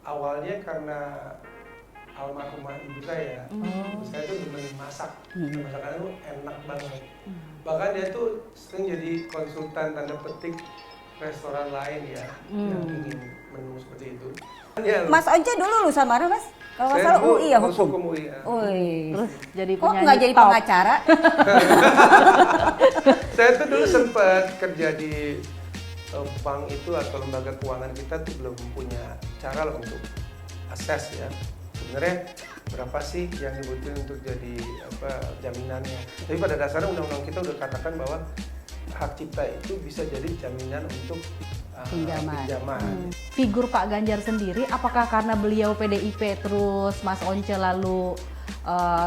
awalnya karena almarhumah ibu saya. Ibu saya tuh demen masak. Masakannya tuh enak banget. Bahkan dia tuh sering jadi konsultan tanda petik restoran lain ya yang ingin menu seperti itu. Mas Once dulu lulusan mana, Mas? Kalau nggak Saya salah dulu UI ya, masuk hukum. UI ya. Terus Jadi kok penyanyi nggak jadi top. pengacara? Saya tuh dulu sempat kerja di bank itu atau lembaga keuangan kita tuh belum punya cara lah untuk assess ya. Sebenarnya berapa sih yang dibutuhin untuk jadi jaminannya. Tapi pada dasarnya undang-undang kita udah katakan bahwa hak cipta itu bisa jadi jaminan untuk pinjaman. Figur Pak Ganjar sendiri, apakah karena beliau PDIP terus Mas Once lalu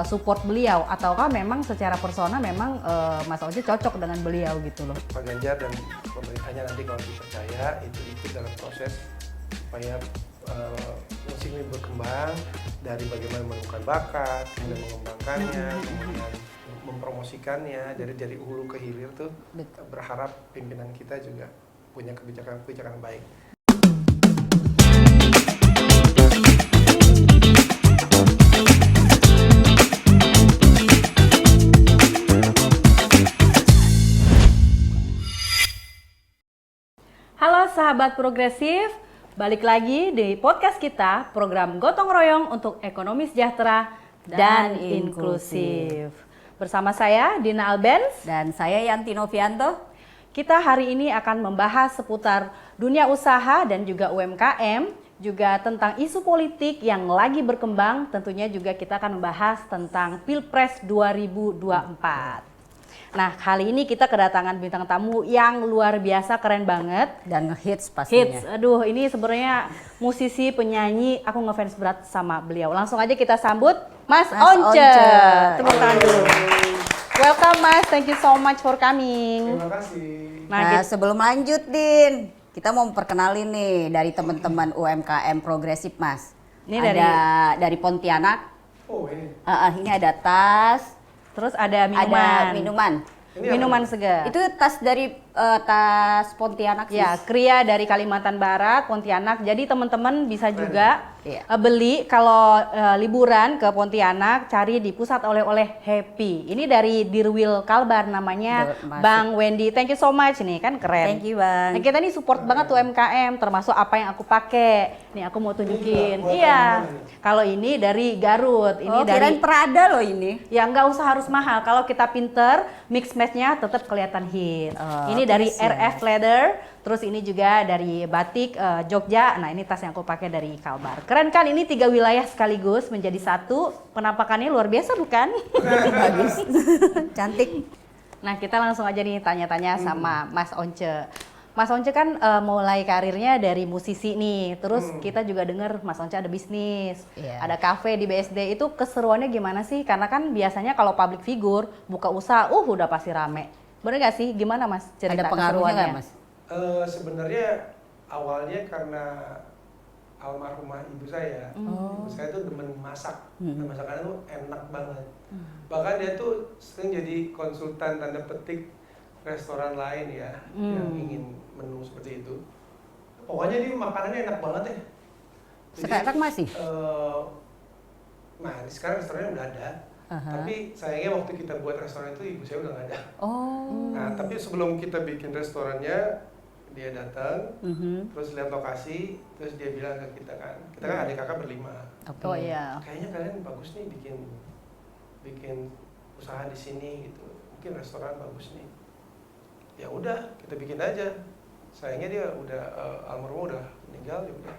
support beliau, ataukah memang secara personal memang Mas Once cocok dengan beliau gitu loh? Pak Ganjar dan pemerintahnya nanti kalau dipercaya itu ikut dalam proses supaya musik ini berkembang dari bagaimana menemukan bakat, kemudian mengembangkannya, kemudian mempromosikannya dari hulu ke hilir tuh. Berharap pimpinan kita juga punya kebijakan baik. Halo sahabat progresif, balik lagi di podcast kita, program Gotong Royong untuk Ekonomi Sejahtera dan Inklusif. Bersama saya Dina Albens Dan saya Yanti Novianto. Kita hari ini akan membahas seputar dunia usaha dan juga UMKM, juga tentang isu politik yang lagi berkembang. Tentunya juga kita akan membahas tentang Pilpres 2024. Nah, kali ini kita kedatangan bintang tamu yang luar biasa, keren banget. Dan ngehits pastinya. Hits, aduh ini sebenarnya musisi, penyanyi, aku ngefans berat sama beliau. Langsung aja kita sambut Mas Once. Tepuk tangan dulu. Welcome Mas, thank you so much for coming. Terima kasih. Nah, sebelum lanjut, Din, kita mau memperkenalin nih dari teman-teman UMKM progresif, Mas. Ini dari Pontianak. Oh ini. Ini ada tas, Terus ada minuman. ada minuman. Ini Minuman apa? segar. Itu tas dari tas Pontianak sih. Ya, Kria dari Kalimantan Barat, Pontianak. Jadi teman-teman bisa juga Iya. beli kalau liburan ke Pontianak, cari di pusat oleh-oleh Happy. Ini dari Dirwil Kalbar namanya Masuk. Bang Wendy. Thank you so much nih, kan keren. Thank you, Bang. Nah, kita nih support banget UMKM, termasuk apa yang aku pakai. Nih aku mau tunjukin. buatan Iya. mana nih? Kalau ini dari Garut, ini kirain dari Prada loh ini. ya nggak usah harus mahal. Kalau kita pinter, mix matchnya tetap kelihatan hit. Ini dari terus ya. RF Leather, terus ini juga dari batik Jogja. Nah ini tas yang aku pakai dari Kalbar. Keren kan, ini 3 wilayah sekaligus menjadi satu. Penampakannya luar biasa bukan? Bagus. Cantik. Nah kita langsung aja nih tanya-tanya sama Mas Once. Mas Once kan mulai karirnya dari musisi nih, terus kita juga dengar Mas Once ada bisnis, Iya. ada kafe di BSD. Itu keseruannya gimana sih? Karena kan biasanya kalau public figure buka usaha, udah pasti rame. Bener gak sih? Gimana Mas cerita Ada pengaruhnya keseruannya? nggak, Mas? Sebenarnya awalnya karena almarhumah ibu saya. Ibu saya tuh demen masak. Dan masakannya tuh enak banget. Bahkan dia tuh sering jadi konsultan tanda petik restoran lain ya yang ingin menu seperti itu. Pokoknya dia makanannya enak banget ya. Jadi, Sekarang masih? nah, sekarang restorannya udah ada. Tapi sayangnya waktu kita buat restoran itu ibu saya udah nggak ada. Oh. Nah, tapi sebelum kita bikin restorannya, dia datang, terus lihat lokasi, terus dia bilang ke kita kan adik kakak berlima. Oke. Oh iya. Kayaknya kalian bagus nih bikin usaha di sini gitu. Mungkin restoran bagus nih. Ya udah, kita bikin aja. Sayangnya dia udah almarhum udah meninggal, ya udah.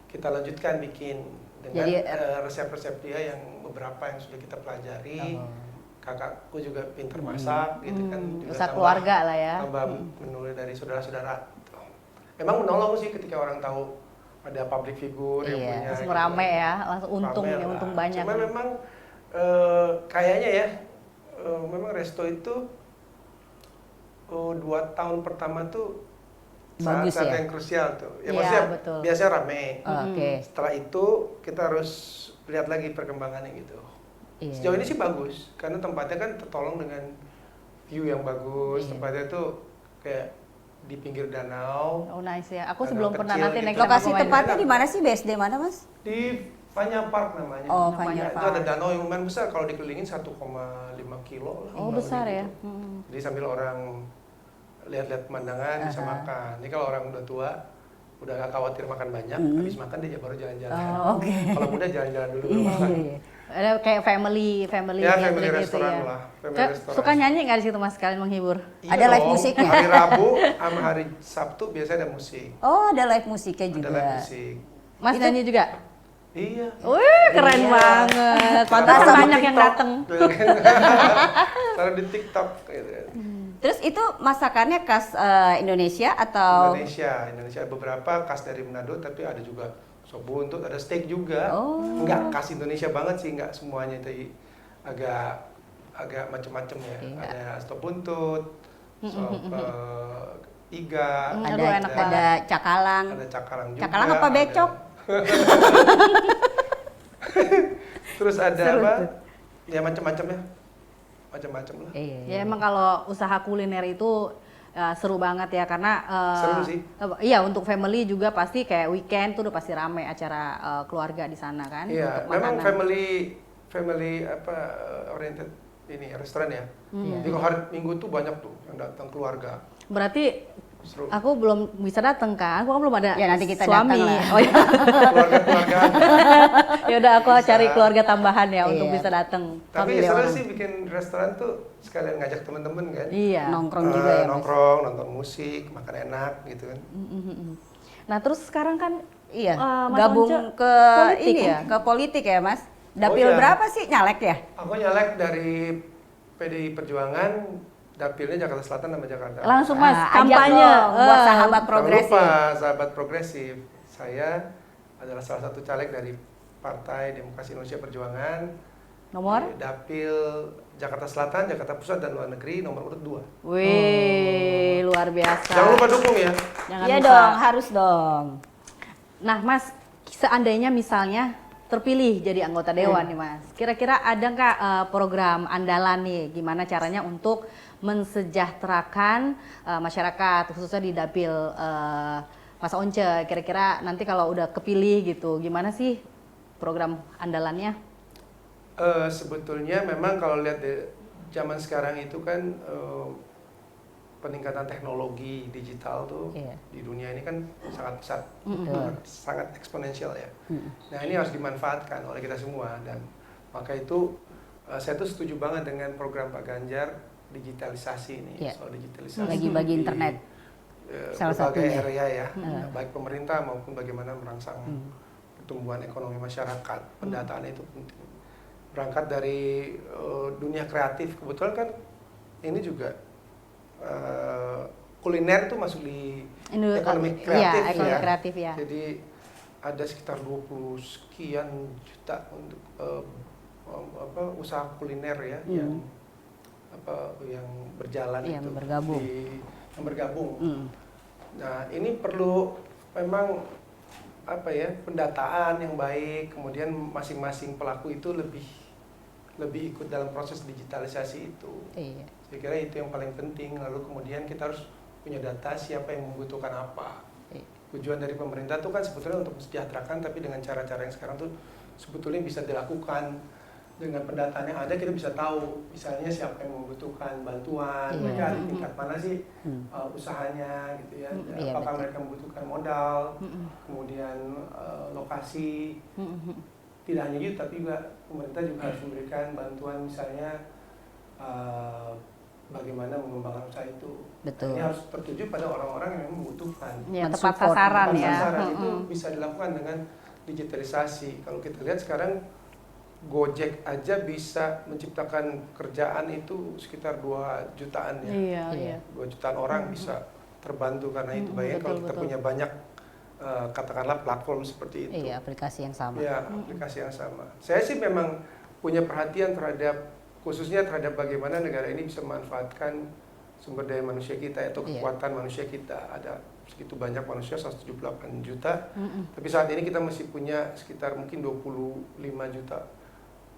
Kita lanjutkan bikin dengan Jadi, resep-resep dia yang beberapa yang sudah kita pelajari. Kakakku juga pintar masak gitu kan. Juga Usaha keluarga lah ya. Tambah menu dari saudara-saudara. Memang menolong sih ketika orang tahu ada public figure yang Iya, punya. Langsung gitu. rame ya, langsung untung Rame ya, lah. untung banyak. Cuma memang kayaknya ya, memang resto itu 2 tahun pertama tuh Bagus saat ya? yang krusial tuh. Ya, Iya, maksudnya betul. biasanya rame. Oke. Setelah itu kita harus lihat lagi perkembangannya gitu. Iya. Sejauh ini sih bagus, karena tempatnya kan tertolong dengan view yang bagus. Iya. Tempatnya tuh kayak di pinggir danau. Oh nice ya. Aku Danau sebelum pernah kecil nanti gitu. next Lokasi time aku main. tempatnya di mana sih? BSD mana, Mas? Di Fanya Park namanya. Oh, Ya, Fanya itu Park. ada danau yang lumayan besar, kalau dikelilingin 1,5 kilo lah. Oh kurang besar lebih ya. gitu. Jadi sambil orang lihat-lihat pemandangan bisa makan. Ini kalau orang udah tua, udah gak khawatir makan banyak, habis makan dia baru jalan-jalan. Oh, oke. Kalau muda jalan-jalan dulu baru Iya, makan. iya, iya. Ada kayak family Ya, family gathering gitu restoran ya. lah, family Kayak restoran. suka nyanyi nggak di situ Mas kalian menghibur? Iya Ada live dong. musiknya? Hari Rabu sama hari Sabtu biasanya ada musik. Oh, ada live musiknya juga. Ada live musik. Mas Itu- nyanyi juga? Iya. Wih, keren Iya. banget. Pantas Sama banyak yang TikTok. datang. Taruh di TikTok gitu. Terus itu masakannya khas Indonesia atau? Indonesia beberapa khas dari Manado, tapi ada juga sop buntut, ada steak juga. Oh. Enggak khas Indonesia banget sih, enggak semuanya itu agak macam-macam ya. Iya. Ada sop buntut, sop iga, Aduh, enak banget. Ada cakalang. ada cakalang juga. Cakalang apa becok? Terus ada Seru apa? tuh. Ya macam-macam ya. Macam-macam lah. Iya. Ya emang kalau usaha kuliner itu seru banget ya karena Seru sih. Iya untuk family juga pasti kayak weekend tuh udah pasti rame acara keluarga di sana kan. Iya, untuk memang makanan. family apa oriented ini restoran ya. Jadi kalau hari Minggu tuh banyak tuh yang datang keluarga. Berarti Seru. aku belum bisa datang kan? Aku kan belum ada Ya, nanti kita suami. datang lah. Oh iya. Keluarga-keluarga. Ya udah aku Bisa. cari keluarga tambahan ya untuk Iya. bisa datang. Tapi Family seru orang. sih bikin restoran tuh sekalian ngajak temen-temen kan. Iya. Nongkrong juga ya, Mas. Nongkrong, nonton musik, makan enak gitu kan. Nah terus sekarang kan Iya, Mas gabung Once ke politik ini ya, ke politik ya, Mas. Dapil iya. berapa sih nyalek ya? Aku nyalek dari PDI Perjuangan, dapilnya Jakarta Selatan sama Jakarta. langsung Mas Ajak kampanye dong buat Eh, sahabat Jangan progresif. lupa, sahabat progresif. Saya adalah salah satu caleg dari Partai Demokrasi Indonesia Perjuangan. nomor. Di Dapil Jakarta Selatan, Jakarta Pusat, dan Luar Negeri nomor urut 2. Wih luar biasa. Jangan lupa dukung ya. Jangan Iya lupa. dong, harus dong. Nah Mas, seandainya misalnya terpilih jadi anggota dewan nih Mas, kira-kira ada nggak program andalan nih, gimana caranya untuk mensejahterakan masyarakat, khususnya di dapil Mas Once, kira-kira nanti kalau udah kepilih gitu, gimana sih program andalannya? Sebetulnya memang kalau lihat di zaman sekarang itu kan peningkatan teknologi digital tuh Iya. di dunia ini kan sangat pesat, Betul. sangat eksponensial ya. Nah ini harus dimanfaatkan oleh kita semua, dan maka itu saya tuh setuju banget dengan program Pak Ganjar digitalisasi ini, Iya. soal digitalisasi Lagi bagi di, internet. Salah berbagai satunya. area ya, baik pemerintah maupun bagaimana merangsang pertumbuhan ekonomi masyarakat. Pendataan itu penting. Berangkat dari dunia kreatif, kebetulan kan ini juga kuliner itu masuk di ekonomi kreatif iya, ekonomi ya. kreatif ya. Jadi ada sekitar 20 sekian juta untuk usaha kuliner ya yang berjalan Yang itu bergabung. yang bergabung. Nah, ini perlu memang pendataan yang baik, kemudian masing-masing pelaku itu lebih ikut dalam proses digitalisasi itu. Iya. Saya kira itu yang paling penting. Lalu kemudian kita harus punya data siapa yang membutuhkan apa. Iya. Tujuan dari pemerintah itu kan sebetulnya untuk mensejahterakan, tapi dengan cara-cara yang sekarang tuh sebetulnya bisa dilakukan. Dengan pendataan yang ada kita bisa tahu misalnya siapa yang membutuhkan bantuan, Iya. mereka di tingkat mana sih usahanya gitu ya. Iya, Apakah betul. mereka membutuhkan modal, kemudian lokasi. Tidak hanya itu, tapi juga pemerintah juga harus memberikan bantuan misalnya bagaimana mengembangkan usaha itu. Betul. Ini harus tertuju pada orang-orang yang memang membutuhkan. Ya, tepat Mensupport, sasaran Tepat ya. sasaran itu bisa dilakukan dengan digitalisasi. Kalau kita lihat sekarang Gojek aja bisa menciptakan kerjaan itu sekitar 2 jutaan ya. Iya, Iya. 2 jutaan orang bisa terbantu karena itu. Bayangin kalau kita betul. punya banyak katakanlah platform seperti itu. Iya, aplikasi yang sama. Ya, aplikasi yang sama. Saya sih memang punya perhatian terhadap, khususnya terhadap bagaimana negara ini bisa memanfaatkan sumber daya manusia kita atau Iya. kekuatan manusia kita. Ada segitu banyak manusia, 178 juta. Tapi saat ini kita masih punya sekitar mungkin 25 juta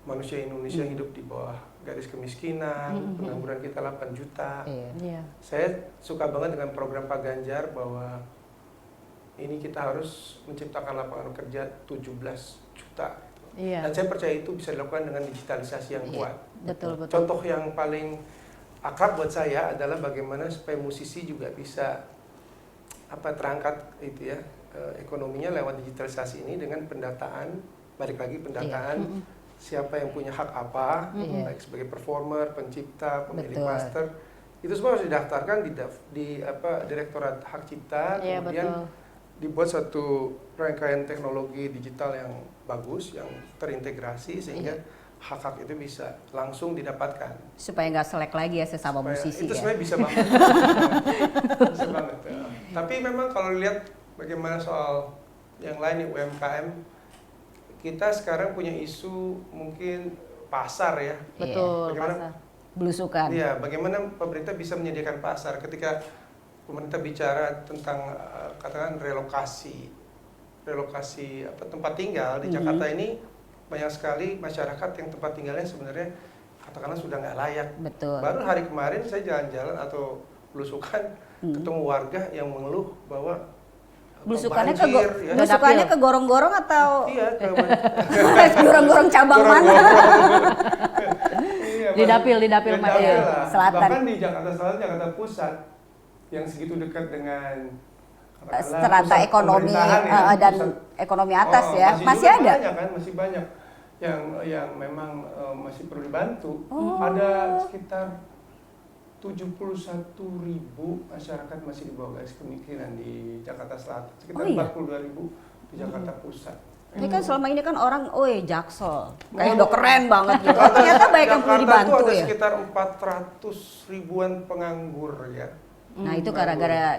manusia Indonesia hidup di bawah garis kemiskinan, pengangguran kita 8 juta. Iya. Saya suka banget dengan program Pak Ganjar bahwa ini kita harus menciptakan lapangan kerja 17 juta. Iya. Dan saya percaya itu bisa dilakukan dengan digitalisasi yang kuat. Betul. Contoh yang paling akrab buat saya adalah bagaimana supaya musisi juga bisa terangkat itu ya ekonominya lewat digitalisasi ini dengan pendataan, balik lagi pendataan siapa yang punya hak apa, baik sebagai performer, pencipta, pemilik master, itu semua harus didaftarkan di Direktorat Hak Cipta, kemudian dibuat satu rangkaian teknologi digital yang bagus, yang terintegrasi sehingga hak-hak itu bisa langsung didapatkan. Supaya nggak selek lagi ya sesama musisi itu ya. sebenarnya bisa banget. Bisa banget. Ya. Tapi memang kalau lihat bagaimana soal yang lain nih UMKM, kita sekarang punya isu mungkin pasar ya. Betul, Bagaimana, pasar. Belusukan. Iya, bagaimana pemerintah bisa menyediakan pasar ketika pemerintah bicara tentang katakan relokasi tempat tinggal di Jakarta ini. Banyak sekali masyarakat yang tempat tinggalnya sebenarnya katakanlah sudah nggak layak. Betul. Baru hari kemarin saya jalan-jalan atau belusukan ketemu warga yang mengeluh bahwa Belusukannya banjir, ya. belusukannya ke gorong-gorong atau Iya, ke gorong-gorong cabang mana? Iya, Di dapil Mas. Mas. Di dapil Iya, lah. selatan. Bahkan di Jakarta Selatan, Jakarta Pusat yang segitu dekat dengan strata pusat ekonomi pemerintahan ya, dan pusat. ekonomi atas ya. Masih juga ada? banyak kan, masih banyak yang memang masih perlu dibantu. Ada sekitar 71.000 masyarakat masih di bawah garis kemiskinan di Jakarta Selatan, sekitar 42.000 di Jakarta Pusat. Ini kan selama ini kan orang, Jaksel, kayak udah keren banget gitu. Ternyata banyak yang perlu Jakarta dibantu itu ada ya. sekitar 400 ribuan penganggur ya. Nah itu gara-gara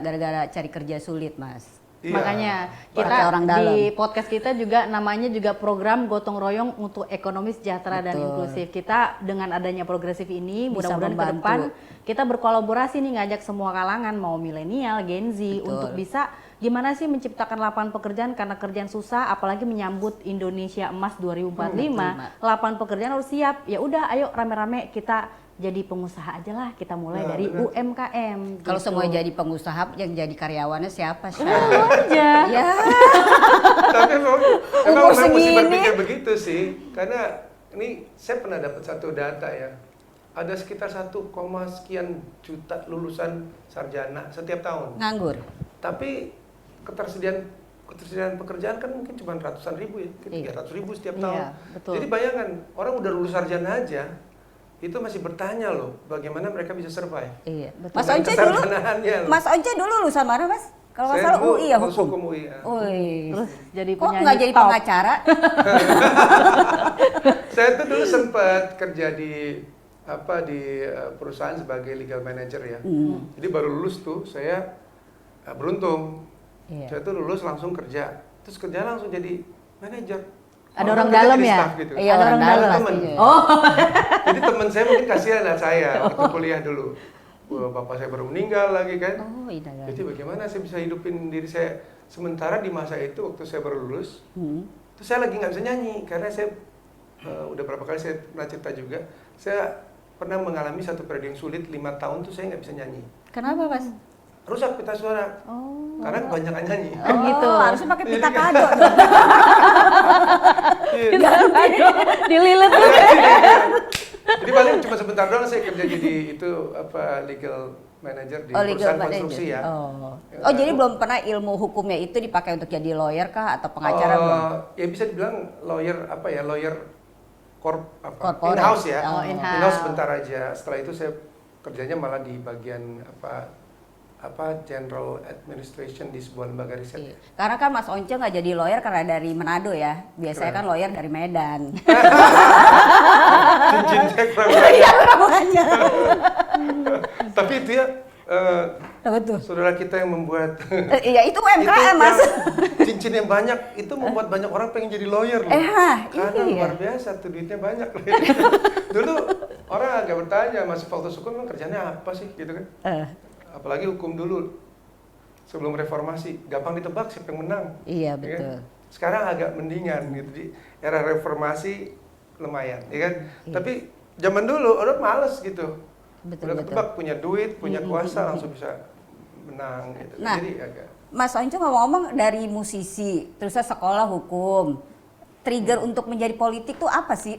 cari kerja sulit, Mas. Iya. Makanya kita Pakai orang dalam. di podcast kita juga namanya juga program gotong royong untuk ekonomi sejahtera dan Betul. inklusif. Kita dengan adanya progresif ini Bisa mudah-mudahan ke membantu. depan kita berkolaborasi nih ngajak semua kalangan mau milenial, Gen Z Betul. untuk bisa gimana sih menciptakan lapangan pekerjaan karena kerjaan susah apalagi menyambut Indonesia Emas 2045. Lapangan pekerjaan harus siap. Ya udah ayo rame-rame kita jadi pengusaha aja lah, kita mulai dari UMKM. Kalau gitu. semua jadi pengusaha, yang jadi karyawannya siapa sih? Lo aja. Ya, Tapi memang Umur mesti segini. berpikir begitu sih, karena ini saya pernah dapat satu data ya, ada sekitar 1, sekian juta lulusan sarjana setiap tahun. nganggur. Tapi ketersediaan pekerjaan kan mungkin cuma ratusan ribu ya, 300.000 setiap tahun. Iya, betul. Jadi bayangkan orang udah lulus sarjana aja, itu masih bertanya loh, bagaimana mereka bisa survive. Iya. Betul. Mas Once dulu, Kesarjanaannya loh. Mas Once dulu lulusan mana, Mas? Kalau nggak Saya salah dulu UI ya masuk hukum. UI ya. Wih. Terus jadi Kok penyanyi nggak jadi top. pengacara? Saya tuh dulu sempat kerja di perusahaan sebagai legal manager ya. Jadi baru lulus tuh saya beruntung. Iya. Saya tuh lulus langsung kerja. Terus kerja langsung jadi manajer. Ada Malah orang kerja dalam jadi ya? staff gitu. Iya, Ada orang orang dalam dalam. pastinya. Oh, Jadi teman saya mungkin kasihan lihat saya waktu kuliah dulu. Wah, bapak saya baru meninggal lagi kan. Oh, iya. Jadi bagaimana saya bisa hidupin diri saya sementara di masa itu waktu saya baru lulus. Terus saya lagi nggak bisa nyanyi karena saya udah berapa kali saya pernah cerita juga. Saya pernah mengalami satu periode yang sulit 5 tahun tuh saya nggak bisa nyanyi. Kenapa, Mas? Rusak pita suara. Oh. Karena kebanyakan nyanyi. Oh, gitu. Harusnya pakai pita Jadi- kado dong. dililit tuh. Jadi paling cuma sebentar doang saya kerja jadi itu legal manager di Oh, legal perusahaan manager. konstruksi ya. Oh, jadi belum pernah ilmu hukumnya itu dipakai untuk jadi lawyer kah atau pengacara belum? Ya bisa dibilang lawyer Corporate. in-house ya. Oh, in-house. Sebentar aja. Setelah itu saya kerjanya malah di bagian General Administration di sebuah lembaga riset. Iya. Karena kan Mas Once nggak jadi lawyer karena dari Manado ya. Biasanya kan lawyer dari Medan. Cincin kurang Iya, namanya. Tapi itu ya Apa tuh? saudara kita yang membuat Iya, itu UMKM, Mas. cincin yang banyak itu membuat banyak orang pengen jadi lawyer loh. Karena iya. luar biasa tuh duitnya banyak. Dulu orang agak bertanya, masih fakultas hukum kan kerjanya apa sih gitu kan? Apalagi hukum dulu sebelum reformasi gampang ditebak siapa yang menang. Iya, ya kan? betul. Sekarang agak mendingan gitu di era reformasi lumayan, ya kan? Iya. Tapi zaman dulu orang males gitu. Betul, Udah betul. ketebak punya duit, punya kuasa langsung bisa menang gitu. Nah, Jadi agak Mas Onco ngomong-ngomong dari musisi, terusnya sekolah hukum, trigger untuk menjadi politik tuh apa sih?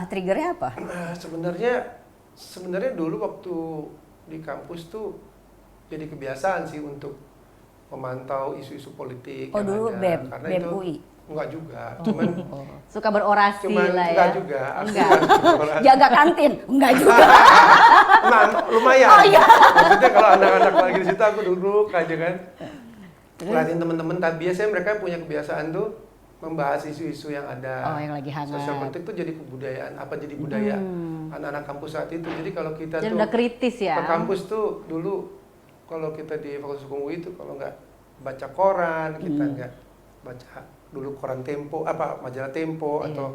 Triggernya apa? Sebenarnya dulu waktu di kampus tuh jadi kebiasaan sih untuk memantau isu-isu politik Oh yang dulu ada. BEM, Karena BEM itu UI. enggak juga, cuman Suka berorasi lah ya. enggak juga. Aku Enggak. enggak. Jaga kantin, enggak juga. Nah, lumayan. Oh, iya. Maksudnya kalau anak-anak lagi di situ aku duduk aja kan. Ngeliatin temen-temen, biasanya mereka punya kebiasaan tuh membahas isu-isu yang ada. Oh, yang lagi hangat. Sosial politik tuh jadi kebudayaan, jadi budaya anak-anak kampus saat itu. Jadi kalau kita Jadi tuh udah kritis ya. ke kampus tuh dulu kalau kita di Fakultas Hukum UI itu kalau nggak baca koran, kita nggak baca dulu koran Tempo, majalah Tempo Iya. atau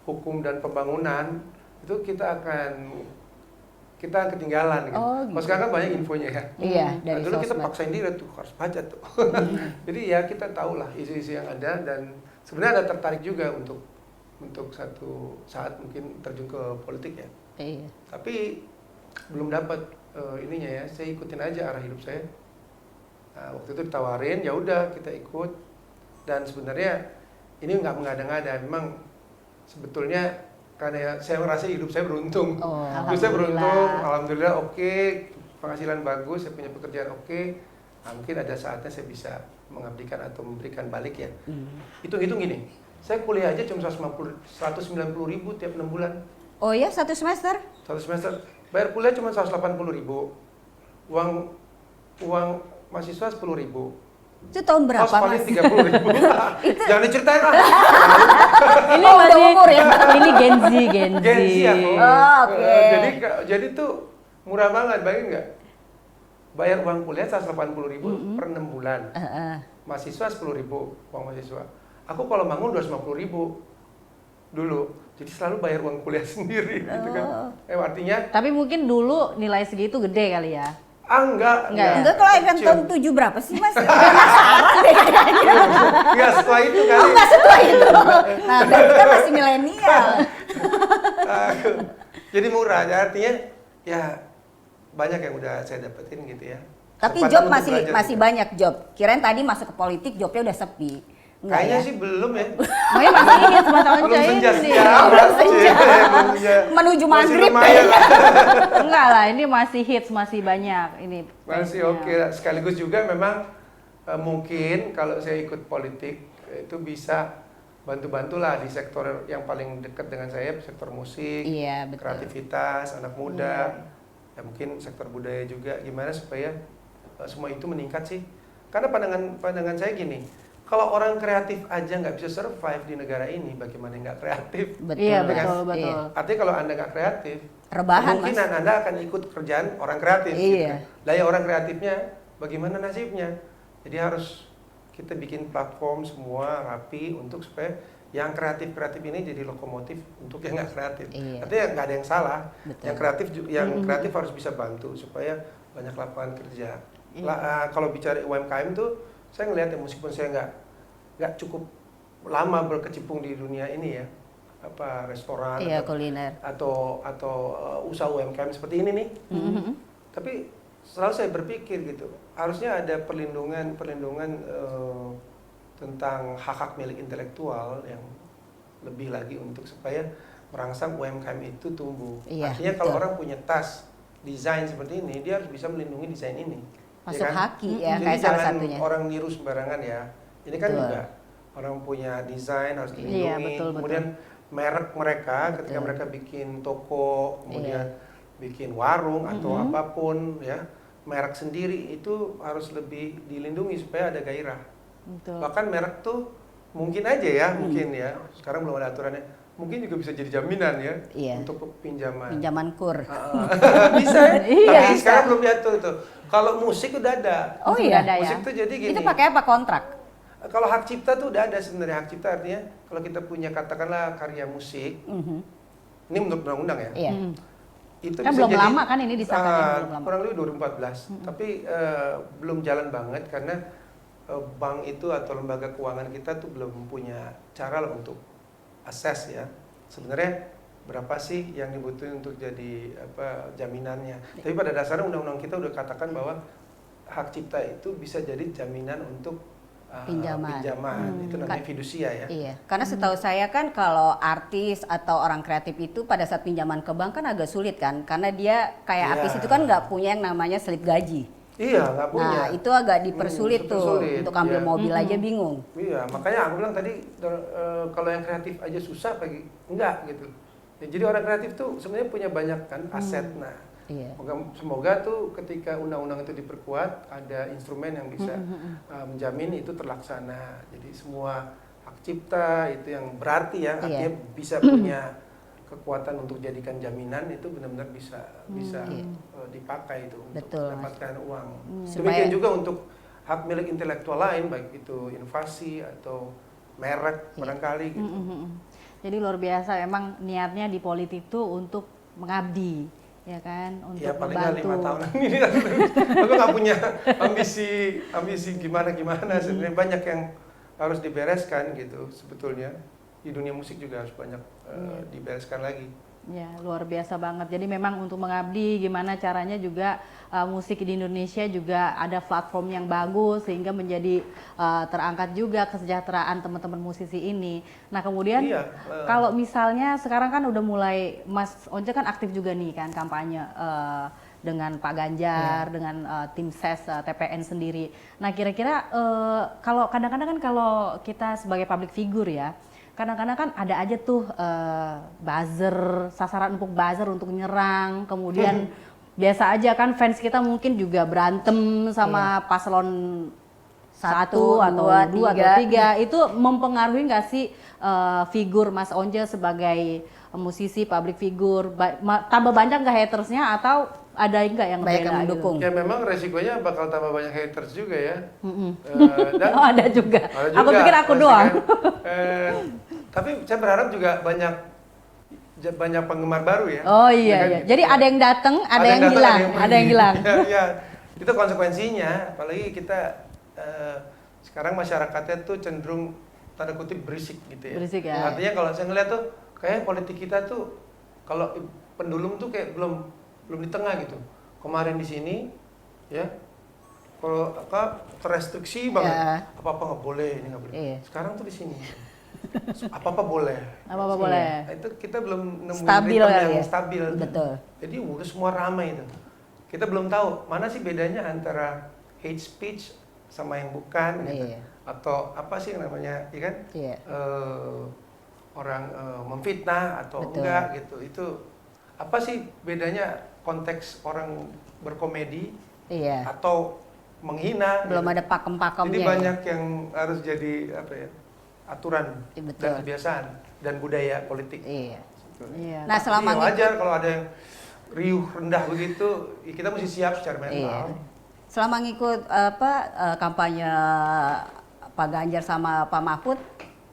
Hukum dan Pembangunan, itu kita akan ketinggalan gitu. Oh, Kalau sekarang kan banyak infonya ya. Iya, Nah, dari dulu kita sosmed. paksain diri tuh harus baca tuh. Jadi ya kita tahu lah isu-isu yang ada dan sebenarnya ada tertarik juga untuk satu saat mungkin terjun ke politik ya. Iya. Tapi belum dapat ininya ya. Saya ikutin aja arah hidup saya. Nah, waktu itu ditawarin, ya udah kita ikut. Dan sebenarnya ini nggak mengada-ngada. Memang sebetulnya karena saya merasa hidup saya beruntung. Oh, Hidup saya beruntung, alhamdulillah oke, penghasilan bagus, saya punya pekerjaan oke. Nah, mungkin ada saatnya saya bisa mengabdikan atau memberikan balik ya. Hitung-hitung gini, saya kuliah aja cuma 190.000 tiap 6 bulan. Oh ya, satu semester? Satu semester bayar kuliah cuma 180.000. Uang mahasiswa 10.000. Itu tahun berapa, Kos paling Mas? 30.000. Jangan diceritain lah. Ini Oh, udah masih umur ya? Ini Gen Z, Gen Z. Gen Z aku. Oh, oke. Jadi tuh murah banget, bayangin nggak? Bayar uang kuliah 180.000 per 6 bulan. Mahasiswa 10.000 uang mahasiswa. Aku kalau bangun 250.000 dulu. Jadi selalu bayar uang kuliah sendiri gitu kan. Artinya Tapi mungkin dulu nilai segitu gede kali ya. enggak. Enggak ya? Enggak, kelahiran tahun 7 berapa sih, Mas? Penasaran deh kayaknya. Enggak setelah itu kali. Oh, enggak setelah itu. Nah, berarti kan masih milenial. Jadi murah, ya, artinya ya banyak yang udah saya dapetin gitu ya. Tapi Kesempatan job untuk masih belajar juga. banyak job. Kirain tadi masuk ke politik jobnya udah sepi. Enggak Kayaknya ya? sih belum ya. Makanya masih ingat sama tahun Belum senja ini. Belum senja. belum senja. Menuju Masih maghrib lumayan lah. Enggak lah, ini masih hits, masih banyak ini. Masih oke lah. Sekaligus juga memang mungkin kalau saya ikut politik itu bisa bantu-bantulah di sektor yang paling dekat dengan saya, sektor musik, Iya, betul. kreativitas, anak muda, ya mungkin sektor budaya juga. Gimana supaya semua itu meningkat sih? Karena pandangan saya gini, kalau orang kreatif aja nggak bisa survive di negara ini, bagaimana nggak kreatif? Betul. Iya, kan? betul, Iya. betul. Artinya kalau Anda nggak kreatif, Rebahan, kemungkinan Anda akan ikut kerjaan orang kreatif. Gitu Iya. kan. Lah ya orang kreatifnya, bagaimana nasibnya? Jadi harus kita bikin platform semua rapi untuk supaya yang kreatif ini jadi lokomotif untuk yang nggak kreatif. Iya. Artinya nggak ada yang salah. Betul. Yang kreatif harus bisa bantu supaya banyak lapangan kerja. Kalau bicara UMKM tuh, saya ngelihat ya meskipun saya nggak cukup lama berkecimpung di dunia ini ya, restoran Iya, kuliner. atau usaha UMKM seperti ini nih. Tapi selalu saya berpikir gitu, harusnya ada perlindungan tentang hak-hak milik intelektual yang lebih lagi untuk supaya merangsang UMKM itu tumbuh. Iya, Artinya kalau betul. orang punya tas desain seperti ini, dia harus bisa melindungi desain ini. Masuk Ya kan? haki ya, Jadi kayak salah jangan satunya. orang niru sembarangan ya. Ini kan Betul. juga orang punya desain harus dilindungi. Iya, betul, Kemudian merek mereka ketika mereka bikin toko, kemudian bikin warung atau apapun ya, merek sendiri itu harus lebih dilindungi supaya ada gairah. Betul. Bahkan merek tuh mungkin aja ya, mungkin ya. Sekarang belum ada aturannya. Mungkin juga bisa jadi jaminan ya Iya. untuk pinjaman. Pinjaman kur. Bisa ya? Iya, Tapi bisa. sekarang belum diatur itu. Kalau musik udah ada. Oh Sudah iya. ada ya. Musik tuh jadi gini. Itu pakai apa kontrak? Kalau hak cipta tuh udah ada sebenarnya. Hak cipta artinya kalau kita punya katakanlah karya musik, ini menurut undang-undang ya. Iya. Itu Kan bisa belum jadi, lama kan ini disahkannya, belum lama. kurang lebih 2014. Tapi belum jalan banget karena bank itu atau lembaga keuangan kita tuh belum punya cara lah untuk akses ya. sebenarnya berapa sih yang dibutuhin untuk jadi jaminannya. Tapi pada dasarnya undang-undang kita udah katakan bahwa hak cipta itu bisa jadi jaminan untuk pinjaman. Itu namanya fidusia ya. Iya, karena setahu saya kan kalau artis atau orang kreatif itu pada saat pinjaman ke bank kan agak sulit kan, karena dia kayak artis itu kan nggak punya yang namanya slip gaji. Iya, nggak punya. Nah, itu agak dipersulit tuh untuk ambil mobil aja bingung. Iya, makanya aku bilang tadi kalau yang kreatif aja susah enggak gitu. Ya, jadi orang kreatif tuh sebenarnya punya banyak kan aset. Nah, semoga tuh ketika undang-undang itu diperkuat ada instrumen yang bisa menjamin itu terlaksana. Jadi semua hak cipta itu yang berarti ya, artinya bisa punya kekuatan untuk jadikan jaminan itu benar-benar bisa dipakai itu untuk mendapatkan uang. Demikian juga untuk hak milik intelektual lain, baik itu inovasi atau merek barangkali gitu. Jadi luar biasa emang niatnya di politik tuh untuk mengabdi, ya kan, untuk paling membantu. 5 tahun ini aku nggak punya ambisi gimana sebenarnya banyak yang harus dibereskan gitu sebetulnya. Di dunia musik juga harus banyak dibereskan lagi. Ya, luar biasa banget. Jadi memang untuk mengabdi gimana caranya juga musik di Indonesia juga ada platform yang bagus sehingga menjadi terangkat juga kesejahteraan teman-teman musisi ini. Nah, kemudian kalau misalnya sekarang kan udah mulai Mas Once kan aktif juga nih kan kampanye dengan Pak Ganjar, dengan tim SES TPN sendiri. Nah, kira-kira kalau kadang-kadang kan kalau kita sebagai public figure ya, kadang-kadang kan ada aja tuh buzzer, sasaran empuk buzzer untuk nyerang, kemudian biasa aja kan fans kita mungkin juga berantem sama paslon 1 atau 2 atau 3, itu mempengaruhi nggak sih figur Mas Once sebagai musisi, public figure, tambah banyak nggak hatersnya atau ada nggak yang banyak beda yang mendukung? Ya memang resikonya bakal tambah banyak haters juga ya. Dan ada juga. Aku pikir aku doang. Tapi saya berharap juga banyak penggemar baru ya. Oh iya. Gitu. Jadi ada yang datang, ada yang hilang, ada yang hilang. Ya, itu konsekuensinya. Apalagi kita sekarang masyarakatnya tuh cenderung tanda kutip berisik gitu ya. Berisik ya. Artinya kalau saya ngeliat tuh kayak politik kita tuh kalau pendulum tuh kayak belum di tengah gitu. Kemarin di sini ya, kalau terrestriksi banget, apa-apa nggak boleh, ini nggak boleh. Sekarang tuh di sini apa-apa boleh. Apa-apa boleh. Nah, itu kita belum nemuin Stabil ritme yang ya. stabil. Betul. Jadi udah semua ramai itu. Kita belum tahu mana sih bedanya antara hate speech sama yang bukan gitu. Atau apa sih yang namanya, ya kan? Orang memfitnah atau enggak gitu. Itu apa sih bedanya konteks orang berkomedi atau menghina? Belum gitu. ada pakem-pakemnya. Jadi banyak yang harus jadi aturan dan kebiasaan dan budaya politik. Nah, selama wajar kalau ada yang riuh rendah begitu, kita mesti siap secara mental. Selama ngikut kampanye Pak Ganjar sama Pak Mahfud,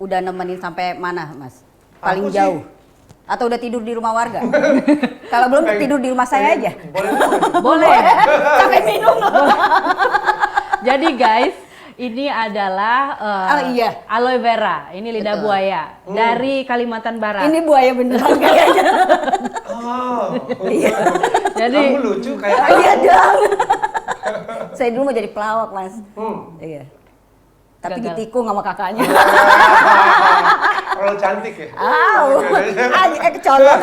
udah nemenin sampai mana, Mas? Paling jauh? Atau udah tidur di rumah warga? Kalau belum tidur di rumah saya aja. Boleh. Sampai minum loh. Jadi guys, ini adalah aloe vera, ini lidah buaya dari Kalimantan Barat. Ini buaya beneran kayaknya. Jadi kamu lucu kayak iya dong. Saya dulu mau jadi pelawak, Mas. Iya. Tapi ditikung sama kakaknya. Kalau cantik ya. Kecolok.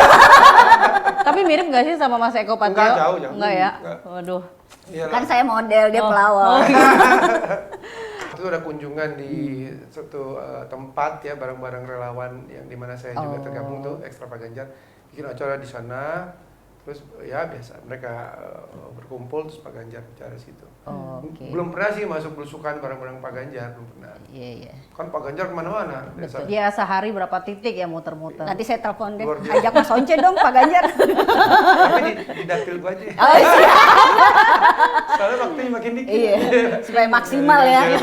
Tapi mirip nggak sih sama Mas Eko Patrio? Enggak, jauh. Enggak ya? Waduh. Kan saya model, dia pelawak. Itu ada kunjungan di suatu tempat ya, bareng-bareng relawan yang dimana saya juga tergabung tuh, Ekstra Pak Ganjar bikin acara di sana. Terus ya biasa mereka berkumpul, terus Pak Ganjar bicara situ. Belum pernah sih masuk belusukan bareng-bareng Pak Ganjar, belum pernah. Iya. Kan Pak Ganjar kemana-mana. Dia sehari berapa titik ya muter-muter. Nanti saya telepon deh, ajak Mas Once dong Pak Ganjar. Tapi di dapil gua aja. Soalnya waktunya makin dikit. Iya, supaya maksimal ya. Ini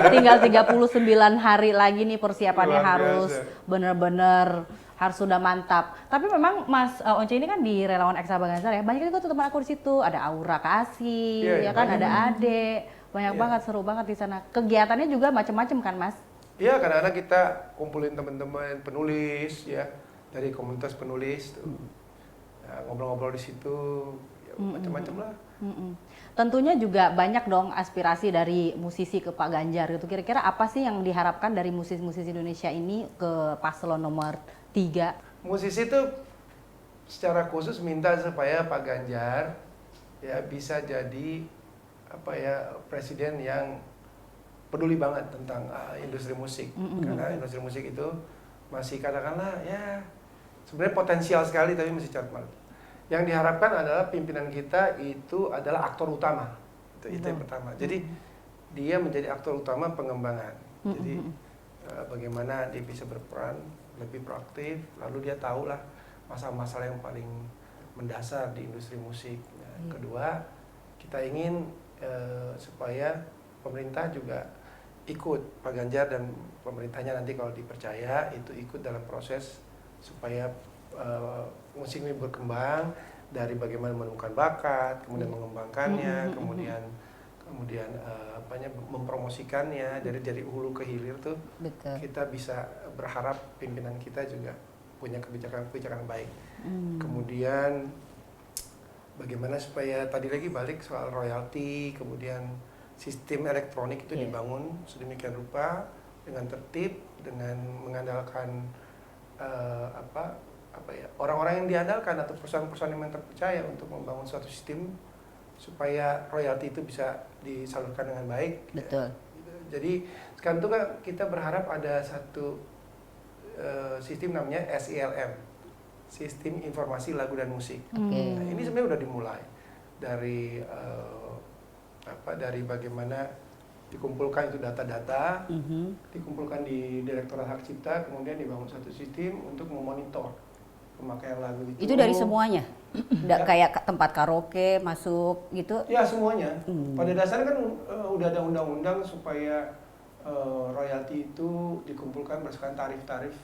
tinggal 39 hari lagi nih persiapannya harus bener-bener harus sudah mantap. Tapi memang Mas Once ini kan di relawan Ekstra Pak Ganjar ya, banyak juga tuh teman aku di situ. Ada Aura Kasih, ya kan, ada Ade, banyak banget, seru banget di sana. Kegiatannya juga macam-macam kan, Mas? Iya, kadang-kadang kita kumpulin teman-teman penulis ya, dari komunitas penulis tuh. Ya, ngobrol-ngobrol di situ, ya, macam-macam lah. Tentunya juga banyak dong aspirasi dari musisi ke Pak Ganjar gitu. Kira-kira apa sih yang diharapkan dari musisi-musisi Indonesia ini ke paslon nomor 3? Musisi itu secara khusus minta supaya Pak Ganjar ya bisa jadi presiden yang peduli banget tentang industri musik. Karena industri musik itu masih katakanlah ya sebenarnya potensial sekali tapi masih catat malu. Yang diharapkan adalah pimpinan kita itu adalah aktor utama. Itu yang pertama. Jadi dia menjadi aktor utama pengembangan. Jadi bagaimana dia bisa berperan lebih proaktif, lalu dia tahulah masalah-masalah yang paling mendasar di industri musik. Nah, kedua, kita ingin supaya pemerintah juga ikut, Pak Ganjar dan pemerintahnya nanti kalau dipercaya itu ikut dalam proses supaya musik ini berkembang dari bagaimana menemukan bakat, kemudian mengembangkannya, kemudian mempromosikannya dari hulu ke hilir tuh. Betul. Kita bisa berharap pimpinan kita juga punya kebijakan baik. Kemudian bagaimana supaya tadi lagi balik soal royalti, kemudian sistem elektronik itu dibangun sedemikian rupa dengan tertib, dengan mengandalkan orang-orang yang diandalkan atau perusahaan-perusahaan yang terpercaya untuk membangun suatu sistem supaya royalti itu bisa disalurkan dengan baik. Betul. Ya. Jadi sekarang itu kan kita berharap ada satu sistem namanya SILM, Sistem Informasi Lagu dan Musik. Okay. Nah, ini sebenarnya udah dimulai dari dari bagaimana dikumpulkan itu data-data, dikumpulkan di Direktorat Hak Cipta, kemudian dibangun satu sistem untuk memonitor pemakaian lagu itu. Itu dari semuanya? Nggak kayak tempat karaoke masuk gitu? Ya semuanya. Pada dasarnya kan udah ada undang-undang supaya royalti itu dikumpulkan berdasarkan tarif-tarif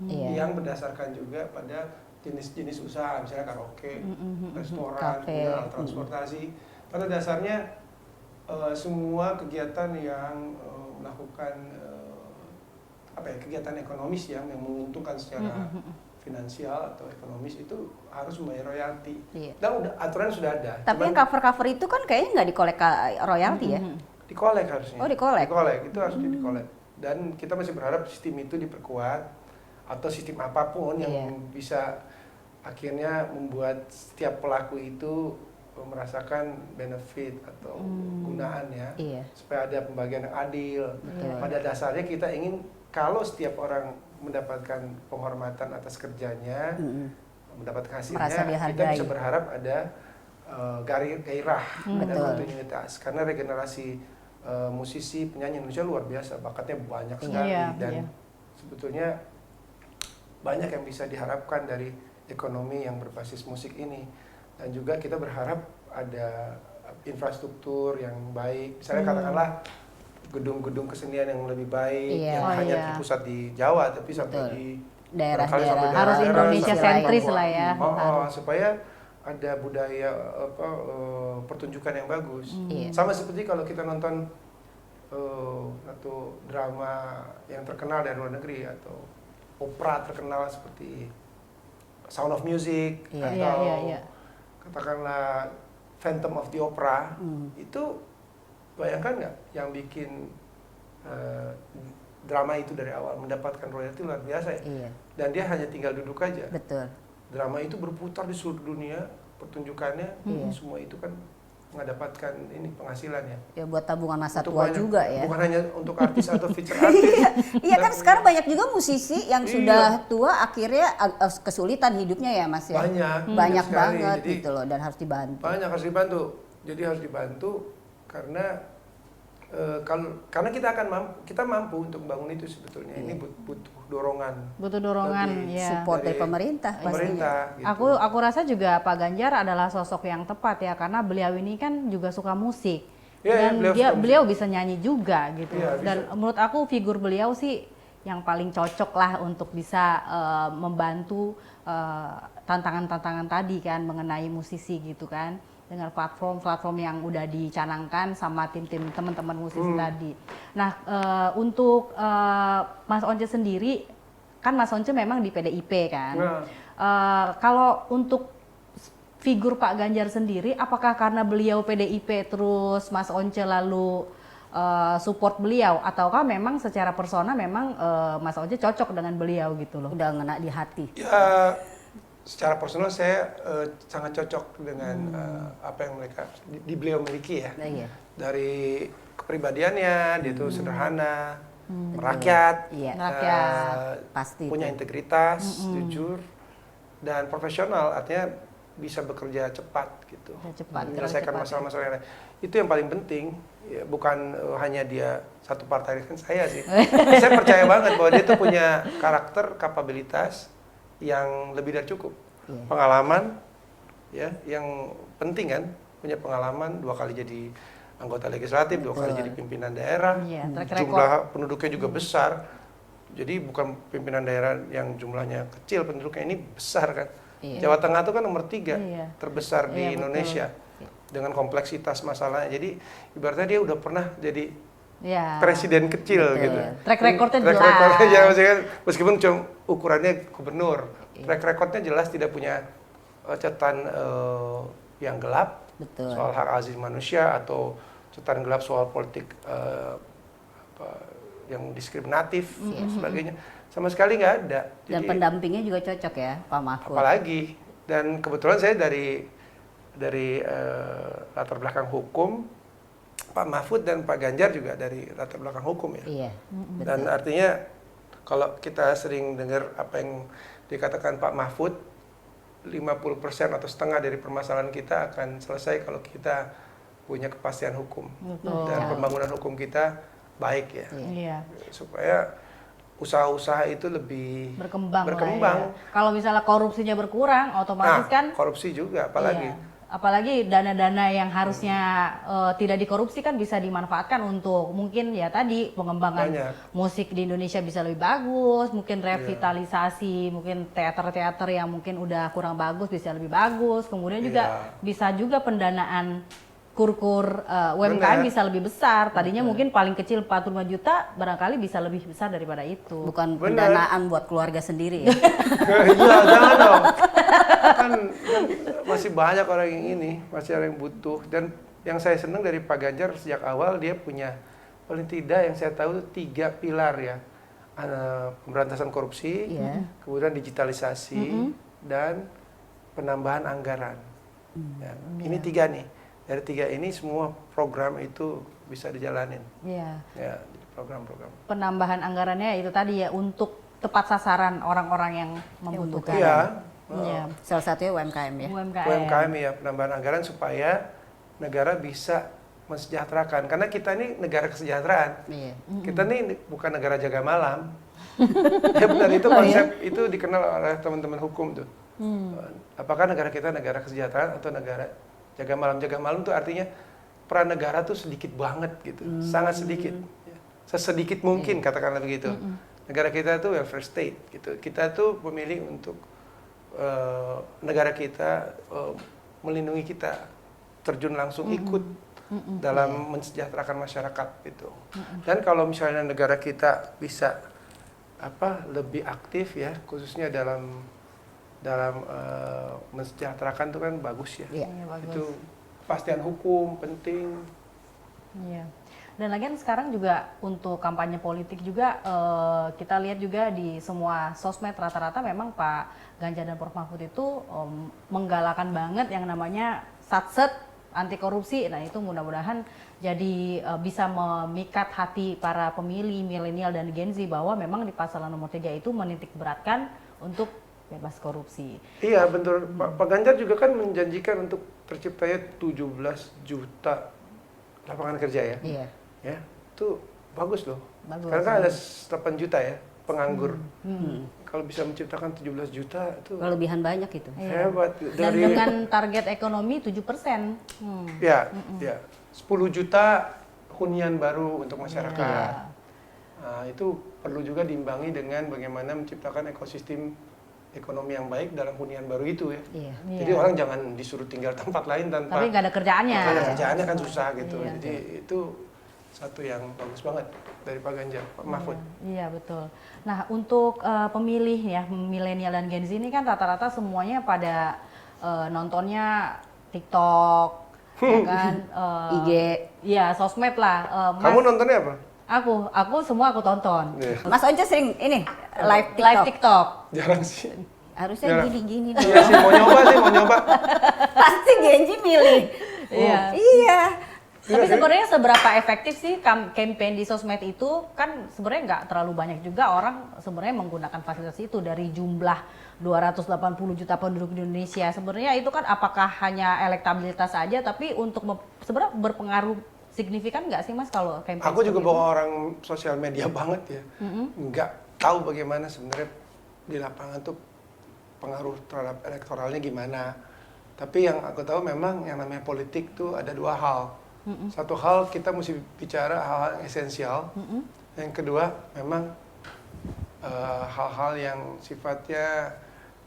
yang berdasarkan juga pada jenis-jenis usaha, misalnya karaoke, restoran, kemudian transportasi. Pada dasarnya semua kegiatan yang melakukan kegiatan ekonomis yang menguntungkan secara finansial atau ekonomis itu harus membayar royalti. Dan aturan sudah ada. Tapi yang cover-cover itu kan kayaknya nggak dikolek royalti ya? Dikolek harusnya. Oh, dikolek? Dikolek, itu harus dikolek. Dan kita masih berharap sistem itu diperkuat atau sistem apapun yang bisa akhirnya membuat setiap pelaku itu merasakan benefit atau gunaannya supaya ada pembagian yang adil. Pada dasarnya kita ingin kalau setiap orang mendapatkan penghormatan atas kerjanya, mendapatkan hasilnya, kita bisa berharap ada gairah, ada kontinuitas. Karena regenerasi musisi penyanyi Indonesia luar biasa, bakatnya banyak sekali dan sebetulnya banyak yang bisa diharapkan dari ekonomi yang berbasis musik ini. Dan juga kita berharap ada infrastruktur yang baik, misalnya katakanlah gedung-gedung kesenian yang lebih baik, yang hanya terpusat di Jawa tapi sampai di daerah-daerah, harus Indonesia sentris lah ya. Supaya ada budaya pertunjukan yang bagus. Sama seperti kalau kita nonton atau drama yang terkenal dari luar negeri atau opera terkenal seperti Sound of Music atau katakanlah Phantom of the Opera, itu bayangkan nggak yang bikin drama itu dari awal mendapatkan royalti luar biasa ya. Dan dia hanya tinggal duduk aja. Betul. Drama itu berputar di seluruh dunia, pertunjukannya semua itu kan mendapatkan ini penghasilan ya. Ya buat tabungan masa tua juga ya. Bukan hanya untuk artis atau feature artis. Iya kan sekarang banyak juga musisi yang sudah tua akhirnya kesulitan hidupnya ya Mas ya. Banyak banget jadi, gitu loh dan harus dibantu. Banyak harus dibantu. Jadi harus dibantu karena karena kita mampu untuk membangun itu sebetulnya. Ini butuh dorongan. Butuh dorongan ya. Support dari pemerintah pastinya. Gitu. Aku rasa juga Pak Ganjar adalah sosok yang tepat ya karena beliau ini kan juga suka musik. Dan beliau bisa nyanyi juga gitu. Dan menurut aku figur beliau sih yang paling cocok lah untuk bisa membantu tantangan-tantangan tadi kan mengenai musisi gitu kan. Dengan platform yang udah dicanangkan sama tim-tim teman-teman musisi tadi. Nah, untuk Mas Once sendiri, kan Mas Once memang di PDIP kan. Nah. Kalau untuk figur Pak Ganjar sendiri, apakah karena beliau PDIP terus Mas Once lalu support beliau, ataukah memang secara persona memang Mas Once cocok dengan beliau gitu loh? Udah ngena di hati. Ya, secara personal saya sangat cocok dengan apa yang mereka di beliau miliki ya. Nah, iya. Dari kepribadiannya, dia tuh sederhana, merakyat, Iya. Pasti punya itu. integritas, jujur, dan profesional. Artinya bisa bekerja cepat gitu, Cepat, menyelesaikan cepat, masalah-masalah yang lain. Itu yang paling penting. Ya, bukan hanya dia satu partai kan saya sih. Saya percaya banget bahwa dia tuh punya karakter, kapabilitas yang lebih dari cukup. Iya. Pengalaman, ya, yang penting kan, punya pengalaman 2 kali jadi anggota legislatif, 2 kali jadi pimpinan daerah. Iya, track record. Jumlah penduduknya juga besar. Jadi bukan pimpinan daerah yang jumlahnya kecil, penduduknya ini besar kan. Iya. Jawa Tengah itu kan nomor 3 Iya. terbesar di Iya, betul. Indonesia dengan kompleksitas masalahnya. Jadi ibaratnya dia udah pernah jadi Ya. presiden kecil Betul. gitu. Track recordnya Track jelas. recordnya ya, maksudnya kan, meskipun cuma ukurannya gubernur, track recordnya jelas, tidak punya catatan yang gelap Betul. soal hak asasi manusia atau catatan gelap soal politik yang diskriminatif dan sebagainya. Sama sekali nggak ada. Dan pendampingnya juga cocok ya, Pak Mahfud. Apalagi, dan kebetulan saya dari latar belakang hukum, Pak Mahfud dan Pak Ganjar juga dari latar belakang hukum ya. Iya. Dan artinya kalau kita sering dengar apa yang dikatakan Pak Mahfud, 50% atau setengah dari permasalahan kita akan selesai kalau kita punya kepastian hukum. Betul. Dan pembangunan hukum kita baik ya. Iya. Supaya usaha-usaha itu lebih Berkembang. berkembang. Lah ya. Kalau misalnya korupsinya berkurang, otomatis kan korupsi juga apalagi. iya. Apalagi dana-dana yang harusnya tidak dikorupsi kan bisa dimanfaatkan untuk mungkin ya tadi pengembangan Banyak. musik di Indonesia bisa lebih bagus, mungkin revitalisasi, mungkin teater-teater yang mungkin udah kurang bagus bisa lebih bagus, kemudian juga bisa juga pendanaan kur-kur UMKM Benar. bisa lebih besar. Tadinya mungkin paling kecil 45 juta, barangkali bisa lebih besar daripada itu. Bukan Benar. pendanaan buat keluarga sendiri ya. Iya, jangan dong. Kan masih banyak orang yang ini, masih ada yang butuh. Dan yang saya senang dari Pak Ganjar sejak awal, dia punya paling tidak yang saya tahu itu 3 pilar ya. Pemberantasan korupsi, Iya. kemudian digitalisasi, dan penambahan anggaran. Ya, ini 3 nih. Dari 3 ini semua program itu bisa dijalanin. Iya. Ya, jadi program-program. Penambahan anggarannya itu tadi ya untuk tepat sasaran orang-orang yang membutuhkan. Iya. Iya. Salah satunya UMKM ya. UMKM. Ya, penambahan anggaran supaya negara bisa mensejahterakan. Karena kita ini negara kesejahteraan. Iya. Kita ini bukan negara jaga malam. Ya benar, itu konsep itu dikenal oleh teman-teman hukum tuh. Apakah negara kita negara kesejahteraan atau negara jaga malam? Jaga malam tuh artinya peran negara tuh sedikit banget gitu, sangat sedikit, ya. Sesedikit mungkin katakanlah begitu. Negara kita tuh welfare state gitu. Kita tuh memilih untuk negara kita melindungi kita, terjun langsung ikut dalam mensejahterakan masyarakat gitu. Dan kalau misalnya negara kita bisa lebih aktif ya, khususnya dalam mensejahterakan itu kan bagus ya. Iya. Iya, bagus. Itu kepastian hukum penting. Iya. Dan lagian sekarang juga untuk kampanye politik juga kita lihat juga di semua sosmed rata-rata memang Pak Ganjar dan Prof Mahfud itu menggalakkan banget yang namanya satset anti korupsi. Nah itu mudah-mudahan jadi bisa memikat hati para pemilih milenial dan Gen Z bahwa memang di pasangan nomor 3 itu menitik beratkan untuk bebas korupsi. Iya betul. Pak Ganjar juga kan menjanjikan untuk terciptanya 17 juta lapangan kerja ya. Iya. Ya, itu bagus loh. Bagus. Karena kan ada 8 juta ya penganggur. Kalau bisa menciptakan 17 juta itu Kelebihan banyak itu. hebat. Dan dengan target ekonomi 7%. Ya, ya. 10 juta hunian baru untuk masyarakat. Nah, itu perlu juga diimbangi dengan bagaimana menciptakan ekosistem ekonomi yang baik dalam hunian baru itu ya. Iya. Jadi orang jangan disuruh tinggal tempat lain tanpa Tapi nggak ada kerjaannya. nggak ada kerjaannya kan susah gitu. Iya. Jadi itu satu yang bagus banget. dari Pak Ganjar, Pak Mahfud. Iya betul. Nah untuk pemilih ya milenial dan Gen Z ini kan rata-rata semuanya pada nontonnya TikTok, ya kan? IG. Iya sosmed lah. Kamu nontonnya apa? Aku semua aku tonton. Iya. Mas Once sering ini live TikTok. Live TikTok. Jarang sih. Harusnya Jarang. gini-gini Iya sih, mau nyoba. Pasti Genji milih. Iya. Iya. Tapi sebenarnya seberapa efektif sih campaign di sosmed itu kan sebenarnya nggak terlalu banyak juga orang sebenarnya menggunakan fasilitas itu dari jumlah 280 juta penduduk di Indonesia. Sebenarnya itu kan apakah hanya elektabilitas saja tapi untuk sebenarnya berpengaruh signifikan nggak sih Mas kalau campaign? Aku juga seperti bukan orang sosial media banget ya. Nggak tahu bagaimana sebenarnya di lapangan tuh pengaruh terhadap elektoralnya gimana. Tapi yang aku tahu memang yang namanya politik tuh ada dua hal. Satu hal kita mesti bicara hal-hal yang esensial. Yang kedua memang hal-hal yang sifatnya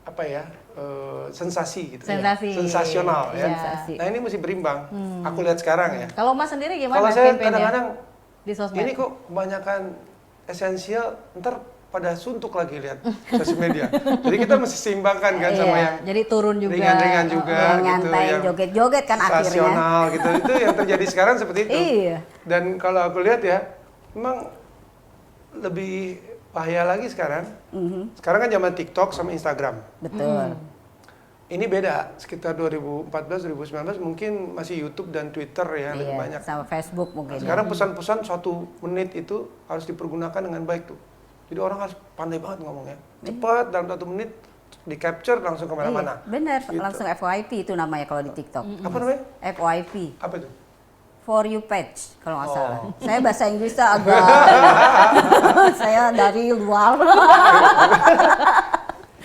apa ya sensasi gitu. Sensasi. Sensasional ya. Sensasi. Nah ini mesti berimbang. Aku lihat sekarang ya. Kalau Mas sendiri gimana? Kalau saya campaign-nya kadang-kadang di sosmed. ini kok kebanyakan esensial, ntar pada suntuk lagi lihat sosial media. Jadi kita mesti seimbangkan kan sama yang jadi turun juga. ringan-ringan juga Yang gitu, nyantai, yang joget-joget kan akhirnya. sensasional gitu. Itu yang terjadi sekarang seperti itu. Iya. Dan kalau aku lihat ya, memang lebih bahaya lagi sekarang. Sekarang kan zaman TikTok sama Instagram. Betul. Ini beda, sekitar 2014-2019 mungkin masih YouTube dan Twitter ya lebih Iya, banyak. sama Facebook mungkin. Sekarang pesan-pesan 1 menit itu harus dipergunakan dengan baik tuh. Jadi orang harus pandai banget ngomongnya. Cepat, dalam 1 menit di-capture langsung kemana-mana. Iya, bener, Gitu. langsung FYP itu namanya kalau di TikTok. Apa namanya? FYP, Apa itu? For You page kalau nggak Oh. salah. Saya bahasa Inggrisnya agak, saya dari luar.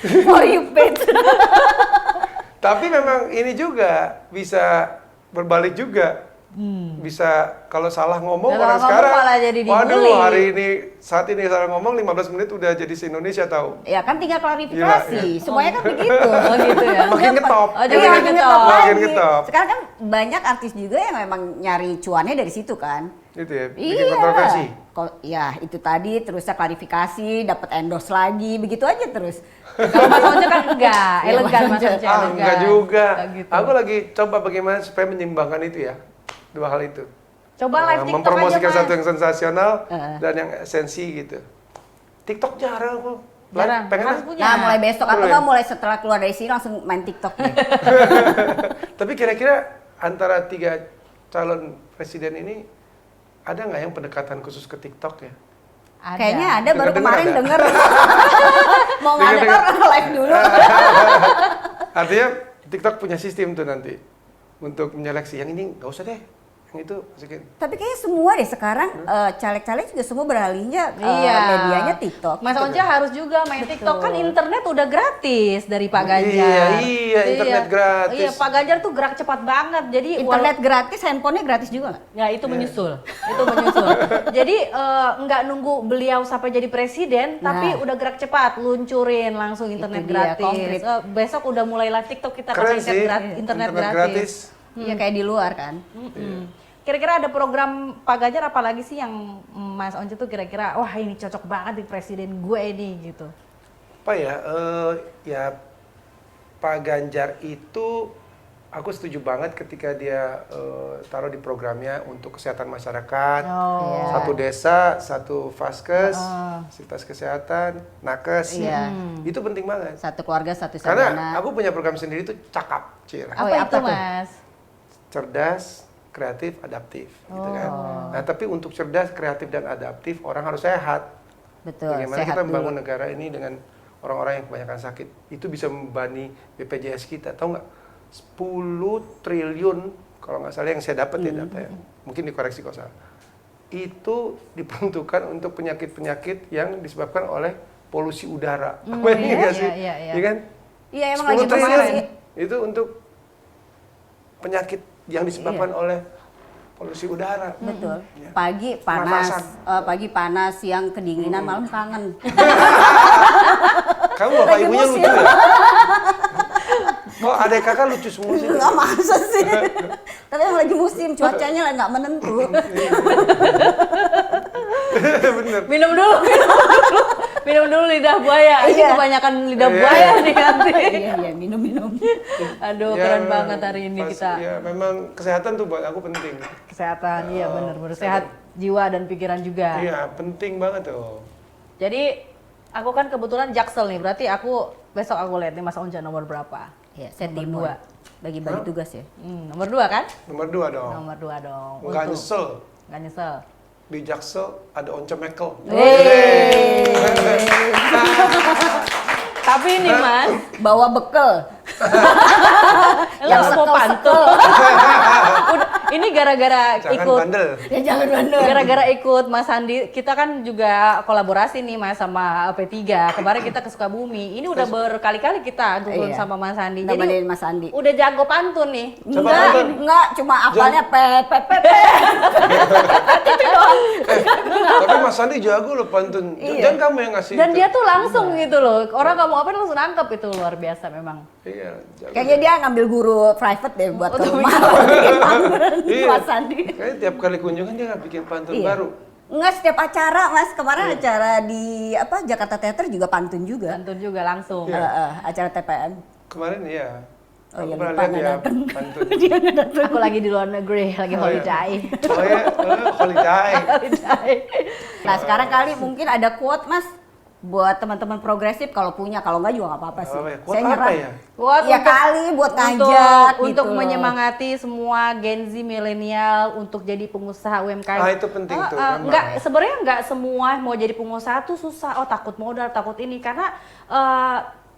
For You page. Tapi memang ini juga bisa berbalik juga. Bisa kalau salah ngomong Salah orang ngomong sekarang. malah jadi dibully. Waduh, hari ini saat ini salah ngomong 15 menit udah jadi se-Indonesia tahu. Ya kan tinggal klarifikasi, Gila, ya. semuanya kan begitu. Oh gitu ya. Makin ngetop. Oh, jadi Iya, makin ngetop ngetop. Makin lagi. ngetop. Sekarang kan banyak artis juga yang memang nyari cuannya dari situ kan. Gitu ya, bikin kontroversi. Ya itu tadi terusnya klarifikasi, dapat endorse lagi, begitu aja terus. Kalau Mas Once kan enggak, Iya, elegan Mas Mas Once. Once. Ah, elegan. enggak juga. Enggak gitu. Aku lagi coba bagaimana supaya menyeimbangkan itu ya. Dua hal itu. Coba live TikTok mempromosikan aja, Mas. satu yang sensasional Heeh. dan yang esensi gitu. TikTok jarang aku. Jarang, Pengen harus lah. punya. Nah mulai besok atau Boleh. nggak mulai setelah keluar dari sini langsung main TikTok deh. Tapi kira-kira antara 3 calon presiden ini ada nggak yang pendekatan khusus ke TikTok ya? Ada. Kayaknya ada, baru Dengar-dengar kemarin ada. denger. Mau nggak ada Dengar-dengar. orang live dulu. Artinya TikTok punya sistem tuh nanti untuk menyeleksi yang ini nggak usah deh, yang itu masukin. Tapi kayaknya semua deh sekarang caleg-caleg juga semua beralihnya Iya. medianya TikTok. Mas Once harus juga main TikTok, kan internet udah gratis dari Pak Ganjar. Iya, internet gratis. Iya, Pak Ganjar tuh gerak cepat banget. Jadi Internet gratis, handphonenya gratis juga nggak? Ya itu menyusul, itu menyusul. Jadi nggak nunggu beliau sampai jadi presiden, tapi udah gerak cepat, luncurin langsung internet dia, gratis. konkret. Besok udah mulai live TikTok kita Keren pakai sih, internet gratis. Iya kayak di luar kan. Kira-kira ada program Pak Ganjar apalagi sih yang Mas Once tuh kira-kira wah ini cocok banget di presiden gue ini gitu. Apa ya? Ya Pak Ganjar itu aku setuju banget ketika dia taruh di programnya untuk kesehatan masyarakat. Iya. Satu desa, satu vaskes, fasilitas kesehatan, nakes. Iya. Itu penting banget. Satu keluarga, satu Karena sarjana. aku punya program sendiri itu cakap, Cira. Oh, Apa ya, itu apa tuh? Mas? Cerdas, kreatif, adaptif, gitu kan. Nah, tapi untuk cerdas, kreatif dan adaptif orang harus sehat. Betul, Bagaimana sehat kita dulu. membangun negara ini dengan orang-orang yang kebanyakan sakit. Itu bisa membebani BPJS kita. Tahu nggak? 10 triliun kalau nggak salah yang saya dapat ya data ya. Mungkin dikoreksi kalau salah. Itu diperuntukkan untuk penyakit-penyakit yang disebabkan oleh polusi udara. Bayangin iya, nggak sih? iya, iya. Iya kan? Iya emang 10 lagi triliun kemarin. itu untuk penyakit yang disebabkan oleh polusi udara. Betul. Ya. Pagi panas, Pernafasan. pagi panas, siang kedinginan, malam kangen. Kamu bapak Lagi ibunya musim. lucu ya? Oh, adik kakak lucu semua sih. Nggak masa sih. Tapi yang lagi musim, cuacanya lah nggak menentu. Bener. Minum dulu. Minum dulu lidah buaya. Ini Iya. kebanyakan lidah buaya nih nanti. Iya, minum. Aduh, Ya, keren banget hari ini kita. Ya memang kesehatan tuh buat aku penting. Kesehatan, iya bener-bener sehat jiwa dan pikiran juga. Iya, penting banget tuh. Jadi aku kan kebetulan Jaksel nih, berarti aku besok aku lihat nih Mas Onca nomor berapa? Iya, saya Nomor timur. dua. Bagi-bagi tugas ya. Nomor 2 kan? Nomor 2 dong. Nomor 2 dong. Nggak Untuk- nyesel. Nggak nyesel. Di Jaksel ada Once Mekel. Tapi ini Mas, Bawa bekal. lo mau pantun. Udah, ini gara-gara Jangan ikut bandel. Ya jangan bandel. gara-gara ikut Mas Andi, kita kan juga kolaborasi nih Mas sama P3. Kemarin kita ke Sukabumi. Ini udah berkali-kali kita turun Iya. sama Mas Andi. Nemenin Mas Andi. Udah jago pantun nih. Coba Enggak, pantun. enggak, cuma apalnya pe. Tapi Mas Andi jago loh pantun. Jangan kamu yang ngasih Dan itu. dia tuh langsung gitu loh. Orang kamu apa langsung nangkep, itu luar biasa memang. Iya, jago. Kayaknya dia ngambil guru private deh buat ke Untuk rumah. Iya. Mas Andi. Kayaknya tiap kali kunjungan dia nggak bikin pantun Iya. baru. Enggak, setiap acara Mas, kemarin acara di Jakarta Theater juga pantun juga. Pantun juga langsung. Iya. Acara TPM. Kemarin iya. Oh, Aku iya, pernah lupa, lihat nggak ya dateng. pantun. Dia nggak datang. Aku lagi di luar negeri, lagi Oh, iya. holiday. Oh ya, holiday. Holiday. Nah, sekarang kali mungkin ada quote Mas buat teman-teman progresif kalau punya, kalau enggak juga nggak apa-apa sih. Apa ya? Quote Saya apa nyerah. ya? Buat Ya kali buat ngajak untuk gitu loh. menyemangati semua Gen Z milenial untuk jadi pengusaha UMKM. Ah, itu penting tuh, memang. Enggak, sebenarnya enggak semua mau jadi pengusaha tuh susah. Oh, takut modal, takut ini karena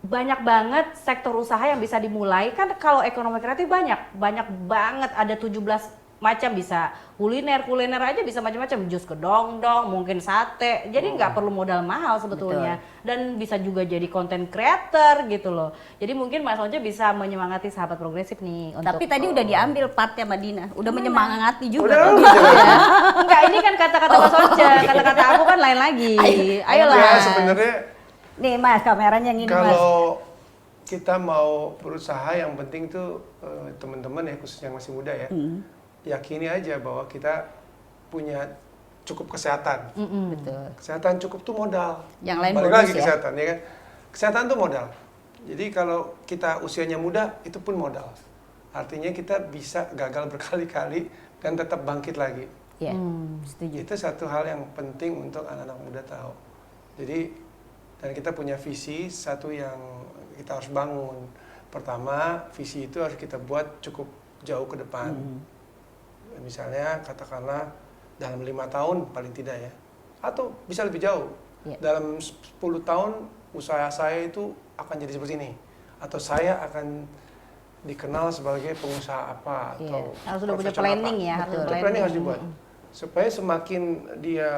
banyak banget sektor usaha yang bisa dimulai. Kan kalau ekonomi kreatif banyak banget, ada 17 macam, bisa kuliner aja bisa macam-macam, jus kedong-dong, mungkin sate. Jadi nggak perlu modal mahal sebetulnya. Dan bisa juga jadi content creator gitu loh. Jadi mungkin Mas Once bisa menyemangati sahabat progresif nih untuk Tapi tadi udah diambil partnya Madina, udah menyemangati juga. Udah, tadi. ya. Enggak, ini kan kata-kata Mas Once, kata-kata aku kan lain lagi. Ayolah. Ya sebenarnya Nih Mas, kameranya yang ini Mas. kalau kita mau berusaha, yang penting tuh teman-teman ya, khususnya yang masih muda ya, yakini aja bahwa kita punya cukup kesehatan. Betul. Kesehatan cukup tuh modal. Yang lain Balik bonus lagi ya. kesehatan ya kan. Kesehatan tuh modal. Jadi kalau kita usianya muda itu pun modal. Artinya kita bisa gagal berkali-kali dan tetap bangkit lagi. Iya, setuju. Itu satu hal yang penting untuk anak-anak muda tahu. Jadi dan kita punya visi satu yang kita harus bangun. Pertama, visi itu harus kita buat cukup jauh ke depan. Misalnya katakanlah dalam 5 tahun paling tidak ya, atau bisa lebih jauh. Iya. Dalam 10 tahun usaha saya itu akan jadi seperti ini, atau saya akan dikenal sebagai pengusaha apa, Iya. atau Harus udah punya profesional planning apa. ya, harus Betul, planning. planning harus dibuat supaya semakin dia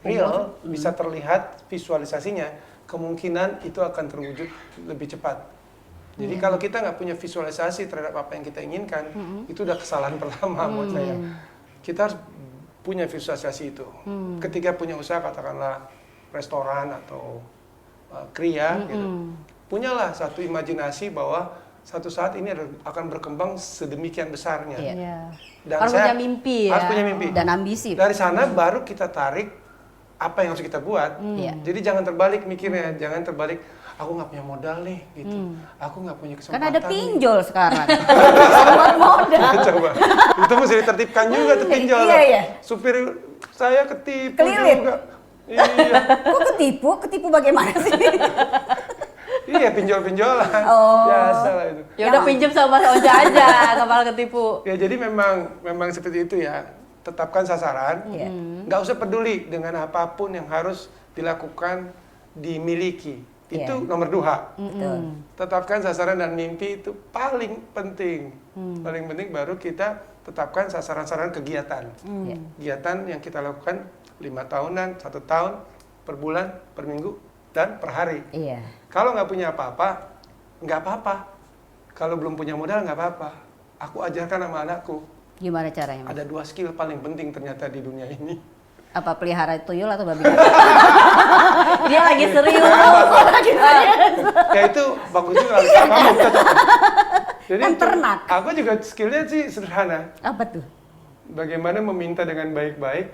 real, bisa terlihat visualisasinya, kemungkinan itu akan terwujud lebih cepat. Jadi kalau kita nggak punya visualisasi terhadap apa yang kita inginkan, itu udah kesalahan pertama buat saya. Kita harus punya visualisasi itu. Ketika punya usaha, katakanlah restoran atau kria, gitu, punyalah satu imajinasi bahwa satu saat ini akan berkembang sedemikian besarnya. Iya. Iya. Dan Harus saya punya mimpi ya. harus punya mimpi. Dan ambisi. Dari sana baru kita tarik apa yang harus kita buat. Iya. Jadi jangan terbalik mikirnya, jangan terbalik. Aku nggak punya modal nih, gitu. Aku nggak punya Kan kesempatan. ada nih." pinjol sekarang. Buat modal. Coba, itu mesti ditertibkan juga tuh pinjol. Iya, iya. Supir saya ketipu Kelilit. juga. Iya, Kok ketipu? Ketipu bagaimana sih? iya pinjol-pinjolan. Oh. Biasa lah itu. Ya udah pinjem sama Mas Once aja, kepala ketipu. Ya jadi memang seperti itu ya. Tetapkan sasaran. Iya. Nggak usah peduli dengan apapun yang harus dilakukan, dimiliki. Itu Iya. nomor 2. Betul. Tetapkan sasaran dan mimpi itu paling penting. Paling penting baru kita tetapkan sasaran-sasaran kegiatan. Iya. Kegiatan yang kita lakukan 5 tahunan, 1 tahun, per bulan, per minggu, dan per hari. Iya. Kalau nggak punya apa-apa, nggak apa-apa. Kalau belum punya modal, nggak apa-apa. Aku ajarkan sama anakku. Gimana caranya, Mas? Ada 2 skill paling penting ternyata di dunia ini. Apa pelihara tuyul atau babi? Dia lagi serius. Ya itu bagus juga. Kamu cocok. Jadi Kan ternak. aku juga skillnya sih sederhana. Apa tuh? Bagaimana meminta dengan baik-baik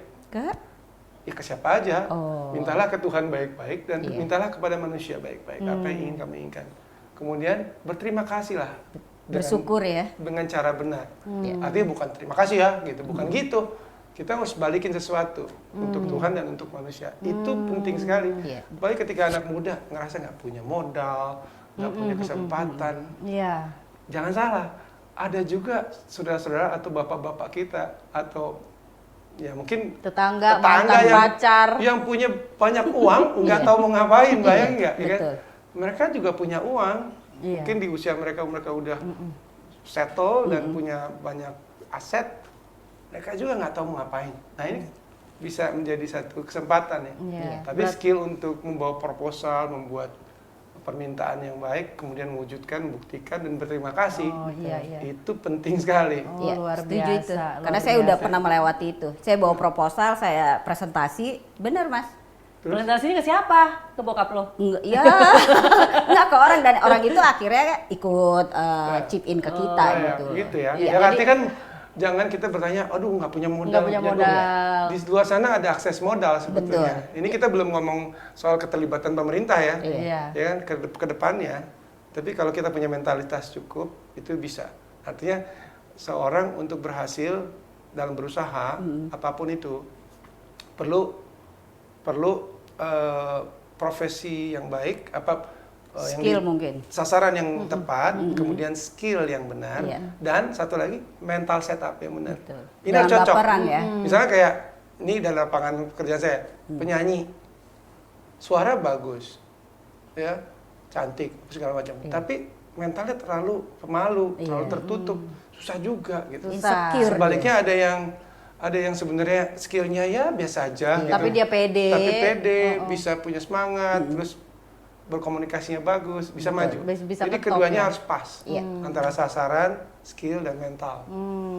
Ya ke siapa aja. Oh. Mintalah ke Tuhan baik-baik dan Iya. mintalah kepada manusia baik-baik. Apa yang ingin kami inginkan. Kemudian berterima kasihlah. Bersyukur ya. Dengan cara benar. Iya. Artinya bukan terima kasih ya, gitu. Bukan gitu. Kita harus balikin sesuatu untuk Tuhan dan untuk manusia. Itu penting sekali. Iya. Apalagi ketika anak muda ngerasa nggak punya modal, nggak punya kesempatan. Iya. Jangan salah, ada juga saudara-saudara atau bapak-bapak kita atau ya mungkin Tetangga mantan pacar. yang punya banyak uang nggak tahu mau ngapain, bayang nggak? Ya kan? Betul. Mereka juga punya uang, Iya. mungkin di usia mereka udah settle dan punya banyak aset, mereka juga nggak tahu mau ngapain. Nah ini bisa menjadi satu kesempatan ya. Iya. Tapi skill untuk membawa proposal, membuat permintaan yang baik, kemudian mewujudkan, buktikan dan berterima kasih, Oh, iya, iya. itu penting sekali. Oh, Iya, luar setuju biasa, itu. luar Karena saya udah biasa. pernah melewati itu. Saya bawa proposal, saya presentasi, bener Mas. Presentasinya ke siapa? Ke bokap lo? Enggak, ya, enggak ke orang dan orang itu akhirnya ikut chip in ke kita Oh, ya, gitu. gitu ya. Iya, Ya arti jadi- kan jangan kita bertanya, aduh nggak punya modal. Nggak punya jago modal. nggak?" Di luar sana ada akses modal sebetulnya. Ini kita belum ngomong soal keterlibatan pemerintah ya. Iya. Ya kan ke depannya. Tapi kalau kita punya mentalitas cukup, itu bisa. Artinya seorang untuk berhasil dalam berusaha apapun itu perlu profesi yang baik, Skill mungkin. sasaran yang tepat, kemudian skill yang benar, Iya. dan satu lagi mental setup yang benar. Betul. Ini harus Jangan cocok. baperan ya. Misalnya kayak ini dalam lapangan kerjaan saya, penyanyi, suara bagus, ya cantik segala macam, tapi mentalnya terlalu pemalu, terlalu tertutup, susah juga gitu. Insecure. Sebaliknya ada yang sebenarnya skillnya ya biasa aja, gitu. Tapi dia pede. Tapi pede, bisa punya semangat, terus berkomunikasinya bagus, bisa maju. Bisa Jadi ke top keduanya ya. harus pas Iya. antara sasaran, skill dan mental.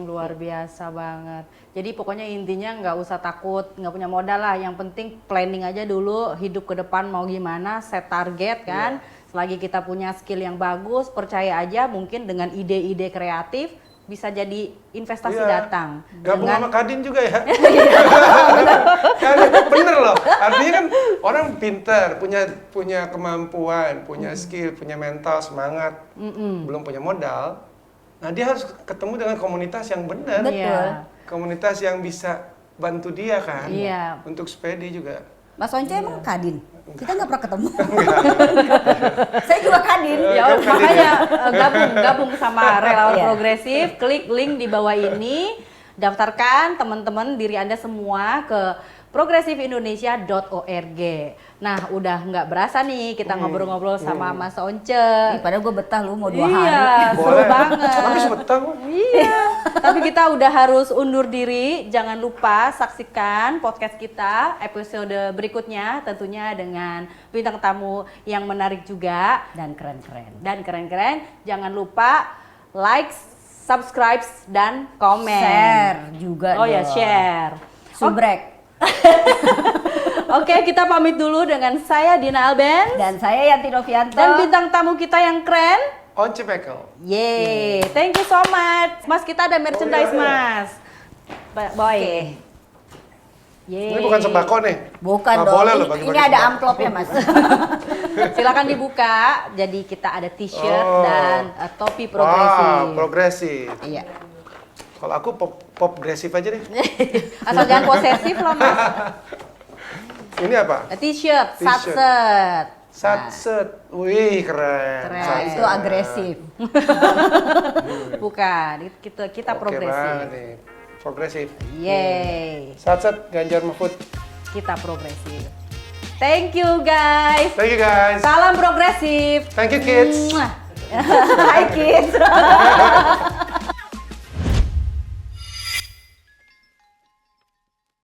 Luar biasa banget. Jadi pokoknya intinya nggak usah takut, nggak punya modal lah. Yang penting planning aja dulu, hidup ke depan mau gimana, set target kan. Selagi kita punya skill yang bagus, percaya aja mungkin dengan ide-ide kreatif bisa jadi investasi Iya. datang. Gabung Dengan- sama Kadin juga ya. Kadin, bener loh. Artinya kan orang pinter, punya kemampuan, punya skill, punya mental, semangat, belum punya modal. Nah dia harus ketemu dengan komunitas yang benar. Betul. Iya. Komunitas yang bisa bantu dia kan. Iya. Untuk sepedi juga. Mas Once emang Kadin? Kita nggak pernah ketemu. Saya juga Kadin. Ya, Kan makanya gabung sama relawan Iya. progresif, klik link di bawah ini, daftarkan teman-teman diri Anda semua ke progresifindonesia.org. Nah, udah nggak berasa nih kita ngobrol-ngobrol sama Mas Once. Ih, padahal gue betah lu mau 2 hari. Iya, seru Boleh. banget. Tapi sebetulnya kok. Iya, tapi kita udah harus undur diri. Jangan lupa saksikan podcast kita episode berikutnya tentunya dengan bintang tamu yang menarik juga Dan keren-keren. dan keren-keren. Jangan lupa like, subscribe dan komen. Share juga Oh ya, dong. share. Subrek. Oke, kita pamit dulu dengan saya Dina Alben Dan saya Yanti Novianto. dan bintang tamu kita yang keren. Once Pekel. Yeay, thank you so much. Mas, kita ada merchandise, iya. Mas. Boy. Oke. Yeay. Ini bukan sembako nih. Bukan Nggak dong. boleh loh Ini bagi-bagi ada sembako. amplopnya, Mas. Silakan dibuka. Jadi kita ada t-shirt Oh. dan topi progresif. Wow, progresif. Iya. Kalau aku pop agresif aja deh. Asal jangan posesif loh, Mas. Ini apa? T-shirt, T-shirt. satset. Satset. Wih, keren. Keren. Satset. Itu agresif. Bukan, kita Oke progresif. banget nih. Progresif. Yeay, Satset Ganjar Mahfud. kita progresif. Thank you guys. Thank you guys. Salam progresif. Thank you kids. Mwah. Hai kids.